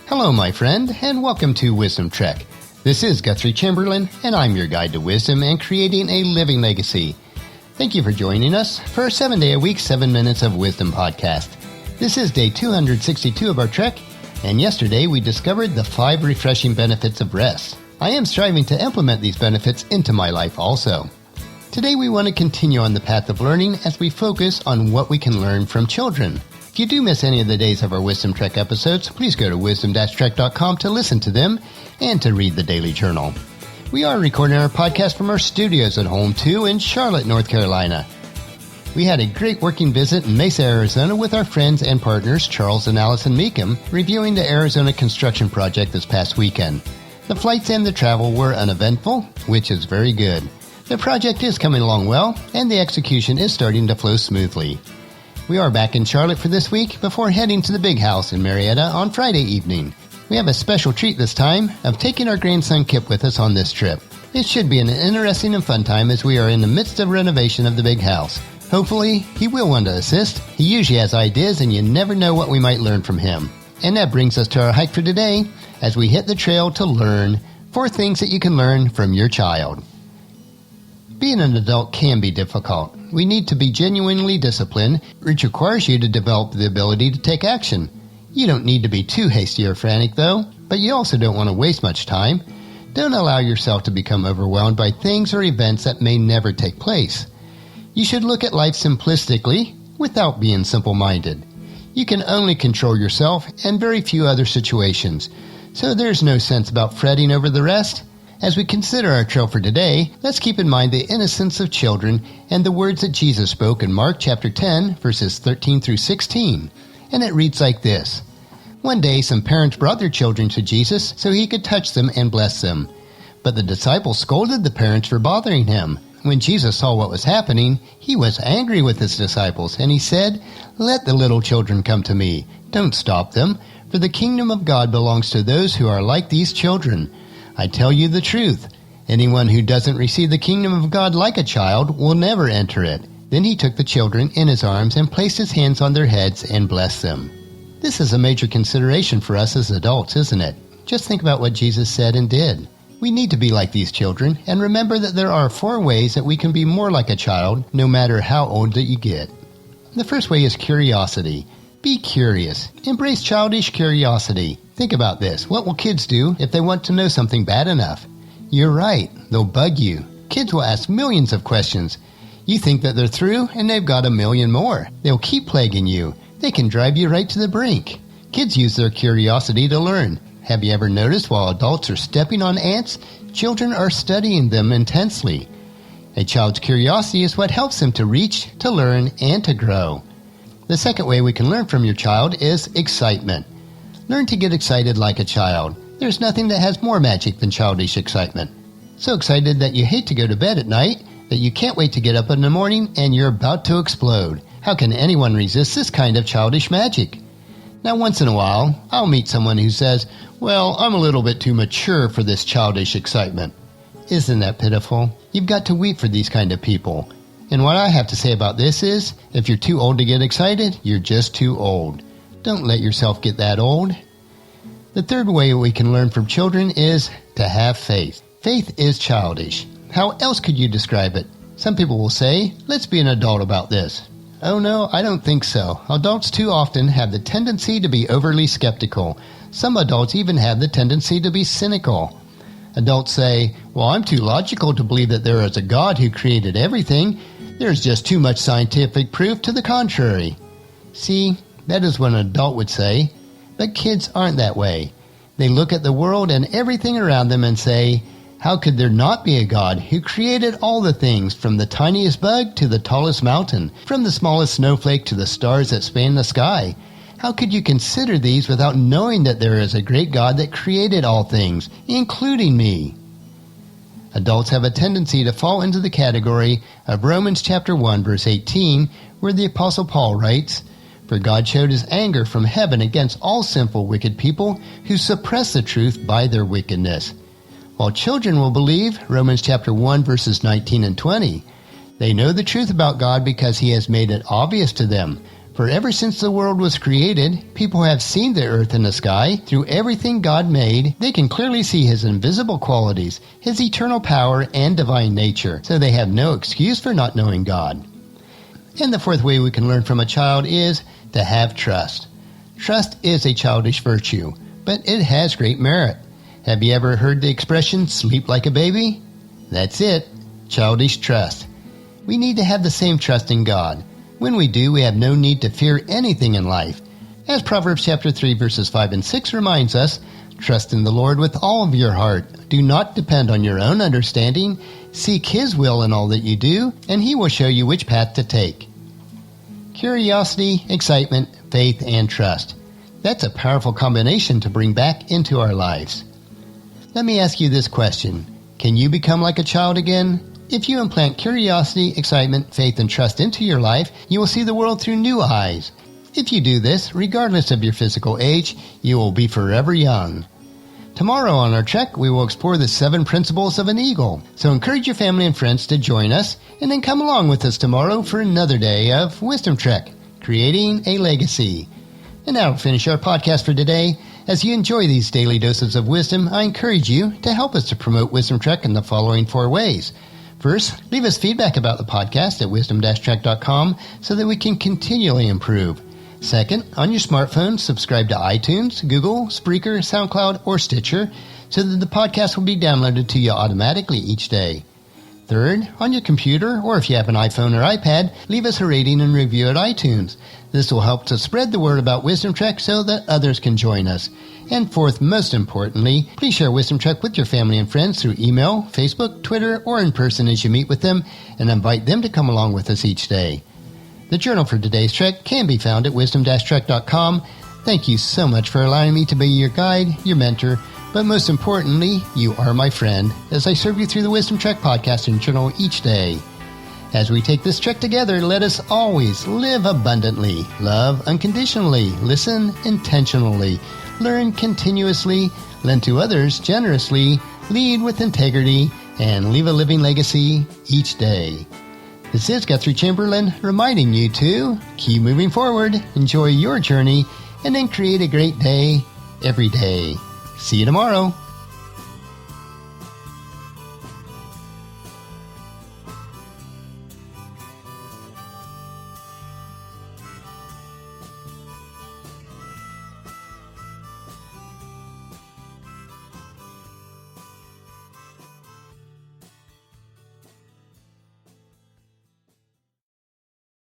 Hello, my friend, and welcome to Wisdom Trek. This is Guthrie Chamberlain, and I'm your guide to wisdom and creating a living legacy. Thank you for joining us for our 7-day-a-week 7 Minutes of Wisdom podcast. This is day 262 of our trek, and yesterday we discovered the 5 refreshing benefits of rest. I am striving to implement these benefits into my life also. Today we want to continue on the path of learning as we focus on what we can learn from children. If you do miss any of the days of our Wisdom Trek episodes, please go to wisdom-trek.com to listen to them and to read the daily journal. We are recording our podcast from our studios at home too in Charlotte, North Carolina. We had a great working visit in Mesa, Arizona with our friends and partners Charles and Alison Mecom reviewing the Arizona construction project this past weekend. The flights and the travel were uneventful, which is very good. The project is coming along well, and the execution is starting to flow smoothly. We are back in Charlotte for this week before heading to the big house in Marietta on Friday evening. We have a special treat this time of taking our grandson Kip with us on this trip. It should be an interesting and fun time as we are in the midst of renovation of the big house. Hopefully, he will want to assist. He usually has ideas and you never know what we might learn from him. And that brings us to our hike for today as we hit the trail to learn 4 things that you can learn from your child. Being an adult can be difficult. We need to be genuinely disciplined, which requires you to develop the ability to take action. You don't need to be too hasty or frantic though, but you also don't want to waste much time. Don't allow yourself to become overwhelmed by things or events that may never take place. You should look at life simplistically without being simple-minded. You can only control yourself and very few other situations, so there's no sense about fretting over the rest. As we consider our trail for today, let's keep in mind the innocence of children and the words that Jesus spoke in Mark chapter 10, verses 13 through 16. And it reads like this. One day some parents brought their children to Jesus so he could touch them and bless them. But the disciples scolded the parents for bothering him. When Jesus saw what was happening, he was angry with his disciples, and he said, "Let the little children come to me. Don't stop them, for the kingdom of God belongs to those who are like these children. I tell you the truth. Anyone who doesn't receive the kingdom of God like a child will never enter it." Then he took the children in his arms and placed his hands on their heads and blessed them. This is a major consideration for us as adults, isn't it? Just think about what Jesus said and did. We need to be like these children and remember that there are 4 ways that we can be more like a child no matter how old that you get. The first way is curiosity. Be curious. Embrace childish curiosity. Think about this. What will kids do if they want to know something bad enough? You're right. They'll bug you. Kids will ask millions of questions. You think that they're through, and they've got a million more. They'll keep plaguing you. They can drive you right to the brink. Kids use their curiosity to learn. Have you ever noticed while adults are stepping on ants, children are studying them intensely? A child's curiosity is what helps them to reach, to learn, and to grow. The second way we can learn from your child is excitement. Learn to get excited like a child. There's nothing that has more magic than childish excitement. So excited that you hate to go to bed at night, that you can't wait to get up in the morning and you're about to explode. How can anyone resist this kind of childish magic? Now once in a while, I'll meet someone who says, "Well, I'm a little bit too mature for this childish excitement." Isn't that pitiful? You've got to weep for these kind of people. And what I have to say about this is, if you're too old to get excited, you're just too old. Don't let yourself get that old. The third way we can learn from children is to have faith. Faith is childish. How else could you describe it? Some people will say, "Let's be an adult about this." Oh no, I don't think so. Adults too often have the tendency to be overly skeptical. Some adults even have the tendency to be cynical. Adults say, "Well, I'm too logical to believe that there is a God who created everything. There's just too much scientific proof to the contrary." See, that is what an adult would say. But kids aren't that way. They look at the world and everything around them and say, "How could there not be a God who created all the things from the tiniest bug to the tallest mountain, from the smallest snowflake to the stars that span the sky? How could you consider these without knowing that there is a great God that created all things, including me?" Adults have a tendency to fall into the category of Romans chapter 1 verse 18, where the Apostle Paul writes, "For God showed his anger from heaven against all sinful wicked people who suppress the truth by their wickedness." While children will believe Romans chapter 1 verses 19 and 20. They know the truth about God because he has made it obvious to them. For ever since the world was created, people have seen the earth and the sky. Through everything God made, they can clearly see His invisible qualities, His eternal power, and divine nature, so they have no excuse for not knowing God. And the fourth way we can learn from a child is to have trust. Trust is a childish virtue, but it has great merit. Have you ever heard the expression, sleep like a baby? That's it, childish trust. We need to have the same trust in God. When we do, we have no need to fear anything in life. As Proverbs chapter 3 verses 5 and 6 reminds us, trust in the Lord with all of your heart. Do not depend on your own understanding. Seek His will in all that you do, and He will show you which path to take. Curiosity, excitement, faith, and trust. That's a powerful combination to bring back into our lives. Let me ask you this question. Can you become like a child again? If you implant curiosity, excitement, faith, and trust into your life, you will see the world through new eyes. If you do this, regardless of your physical age, you will be forever young. Tomorrow on our trek, we will explore the 7 principles of an eagle. So encourage your family and friends to join us, and then come along with us tomorrow for another day of Wisdom Trek, Creating a Legacy. And that'll finish our podcast for today. As you enjoy these daily doses of wisdom, I encourage you to help us to promote Wisdom Trek in the following 4 ways. First, leave us feedback about the podcast at wisdom-trek.com so that we can continually improve. Second, on your smartphone, subscribe to iTunes, Google, Spreaker, SoundCloud, or Stitcher so that the podcast will be downloaded to you automatically each day. Third, on your computer, or if you have an iPhone or iPad, leave us a rating and review at iTunes. This will help to spread the word about Wisdom Trek so that others can join us. And fourth, most importantly, please share Wisdom Trek with your family and friends through email, Facebook, Twitter, or in person as you meet with them, and invite them to come along with us each day. The journal for today's trek can be found at wisdom-trek.com. Thank you so much for allowing me to be your guide, your mentor, but most importantly, you are my friend as I serve you through the Wisdom Trek podcast and journal each day. As we take this trek together, let us always live abundantly, love unconditionally, listen intentionally, learn continuously, lend to others generously, lead with integrity, and leave a living legacy each day. This is Guthrie Chamberlain reminding you to keep moving forward, enjoy your journey, and then create a great day every day. See you tomorrow.